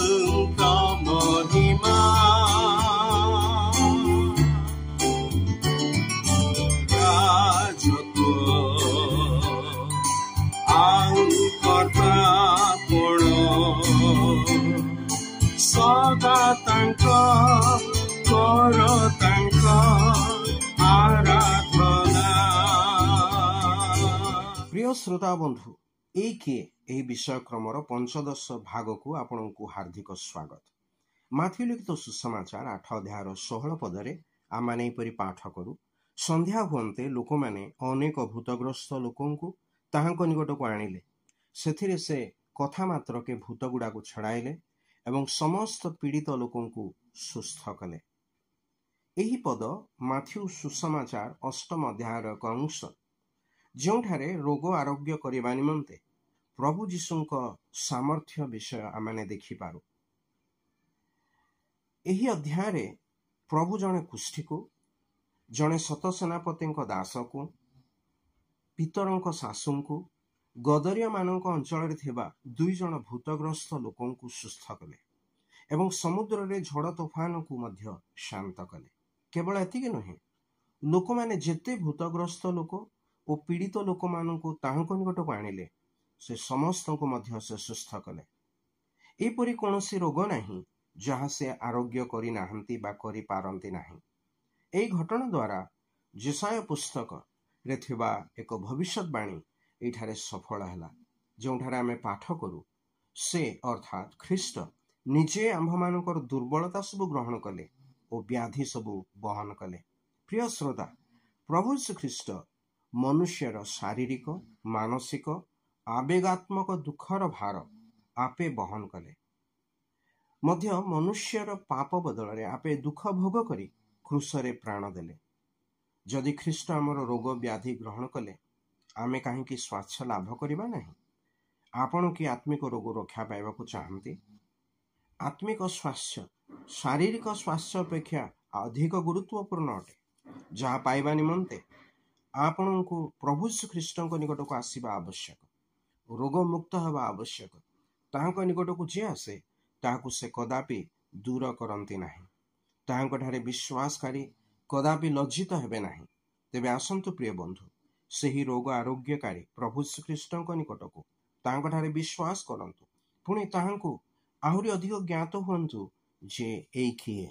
ଯୀଶୁଙ୍କ ମହିମା ସଦା ତାଙ୍କ କର ତାଙ୍କ ଆରାଧନା। ପ୍ରିୟ ଶ୍ରୋତା ବନ୍ଧୁ, ଏଇ କିଏ ଏହି ବିଷୟକ୍ରମର 15 ଭାଗକୁ ଆପଣଙ୍କୁ ହାର୍ଦ୍ଦିକ ସ୍ୱାଗତ। ମାଥ୍ୟୁ ଲିଖିତ ସୁସମାଚାର 8 ଅଧ୍ୟାୟର 16 ପଦରେ ଆମମାନେ ଏପରି ପାଠ କରୁ, ସନ୍ଧ୍ୟା ହୁଅନ୍ତେ ଲୋକମାନେ ଅନେକ ଭୂତଗ୍ରସ୍ତ ଲୋକଙ୍କୁ ତାହାଙ୍କ ନିକଟକୁ ଆଣିଲେ। ସେଥିରେ ସେ କଥା ମାତ୍ରକେ ଭୂତ ଗୁଡ଼ାକୁ ଛଡ଼ାଇଲେ ଏବଂ ସମସ୍ତ ପୀଡ଼ିତ ଲୋକଙ୍କୁ ସୁସ୍ଥ କଲେ। ଏହି ପଦ ମାଥ୍ୟୁ ସୁସମାଚାର 8 ଅଧ୍ୟାୟର ଏକ ଅଂଶ, ଯେଉଁଠାରେ ରୋଗ ଆରୋଗ୍ୟ କରିବା ନିମନ୍ତେ ପ୍ରଭୁ ଯୀଶୁଙ୍କ ସାମର୍ଥ୍ୟ ବିଷୟ ଆମମାନେ ଦେଖିପାରୁ। ଏହି ଅଧ୍ୟାୟରେ ପ୍ରଭୁ ଜଣେ କୁଷ୍ଠୀକୁ, ଜଣେ ଶତ ସେନାପତିଙ୍କ ଦାସକୁ, ପିତରଙ୍କ ଶାଶୁଙ୍କୁ, ଗଦରୀୟମାନଙ୍କ ଅଞ୍ଚଳରେ ଥିବା 2 ଜଣ ଭୂତଗ୍ରସ୍ତ ଲୋକଙ୍କୁ ସୁସ୍ଥ କଲେ ଏବଂ ସମୁଦ୍ରରେ ଝଡ଼ ତୋଫାନକୁ ମଧ୍ୟ ଶାନ୍ତ କଲେ। କେବଳ ଏତିକି ନୁହେଁ, ଲୋକମାନେ ଯେତେ ଭୂତଗ୍ରସ୍ତ ଲୋକ ଓ ପୀଡ଼ିତ ଲୋକମାନଙ୍କୁ ତାହାଙ୍କ ନିକଟକୁ ଆଣିଲେ, ସେ ସମସ୍ତଙ୍କୁ ମଧ୍ୟ ସେ ସୁସ୍ଥ କଲେ। ଏପରି କୌଣସି ରୋଗ ନାହିଁ ଯାହା ସେ ଆରୋଗ୍ୟ କରିନାହାନ୍ତି ବା କରିପାରନ୍ତି ନାହିଁ। ଏହି ଘଟଣା ଦ୍ୱାରା ଯେଶାୟା ପୁସ୍ତକରେ ଥିବା ଏକ ଭବିଷ୍ୟତବାଣୀ ଏଠାରେ ସଫଳ ହେଲା, ଯେଉଁଠାରେ ଆମେ ପାଠ କରୁ, ସେ ଅର୍ଥାତ୍ ଖ୍ରୀଷ୍ଟ ନିଜେ ଆମ୍ଭମାନଙ୍କର ଦୁର୍ବଳତା ସବୁ ଗ୍ରହଣ କଲେ ଓ ବ୍ୟାଧି ସବୁ ବହନ କଲେ। ପ୍ରିୟ ଶ୍ରୋତା, ପ୍ରଭୁ ଶ୍ରୀଖ୍ରୀଷ୍ଟ ମନୁଷ୍ୟର ଶାରୀରିକ, ମାନସିକ, ଆବେଗାତ୍ମକ ଦୁଃଖର ଭାର ଆପେ ବହନ କଲେ। ମଧ୍ୟ ମନୁଷ୍ୟର ପାପ ବଦଳରେ ଆପେ ଦୁଃଖ ଭୋଗ କରି କ୍ରୁଶରେ ପ୍ରାଣ ଦେଲେ। ଯଦି ଖ୍ରୀଷ୍ଟ ଆମର ରୋଗ ବ୍ୟାଧି ଗ୍ରହଣ କଲେ, ଆମେ କାହିଁକି ସ୍ୱାସ୍ଥ୍ୟ ଲାଭ କରିବା ନାହିଁ? ଆପଣ କି ଆତ୍ମିକ ରୋଗ ରକ୍ଷା ପାଇବାକୁ ଚାହାନ୍ତି? ଆତ୍ମିକ ସ୍ୱାସ୍ଥ୍ୟ ଶାରୀରିକ ସ୍ୱାସ୍ଥ୍ୟ ଅପେକ୍ଷା ଅଧିକ ଗୁରୁତ୍ୱପୂର୍ଣ୍ଣ ଅଟେ, ଯାହା ପାଇବା ନିମନ୍ତେ ଆପଣଙ୍କୁ ପ୍ରଭୁ ଶ୍ରୀଖ୍ରୀଷ୍ଟଙ୍କ ନିକଟକୁ ଆସିବା ଆବଶ୍ୟକ। ରୋଗମୁକ୍ତ ହେବା ଆବଶ୍ୟକ। ତାହାଙ୍କ ନିକଟକୁ ଯିଏ ଆସେ, ତାହାକୁ ସେ କଦାପି ଦୂର କରନ୍ତି ନାହିଁ। ତାହାଙ୍କଠାରେ ବିଶ୍ୱାସକାରୀ କଦାପି ଲଜ୍ଜିତ ହେବେ ନାହିଁ। ତେବେ ଆସନ୍ତୁ ପ୍ରିୟ ବନ୍ଧୁ, ସେହି ରୋଗ ଆରୋଗ୍ୟକାରୀ ପ୍ରଭୁ ଶ୍ରୀଖ୍ରୀଷ୍ଟଙ୍କ ନିକଟକୁ ତାହାଙ୍କଠାରେ ବିଶ୍ୱାସ କରନ୍ତୁ। ପୁଣି ତାହାଙ୍କୁ ଆହୁରି ଅଧିକ ଜ୍ଞାତ ହୁଅନ୍ତୁ ଯେ ଏଇ କିଏ।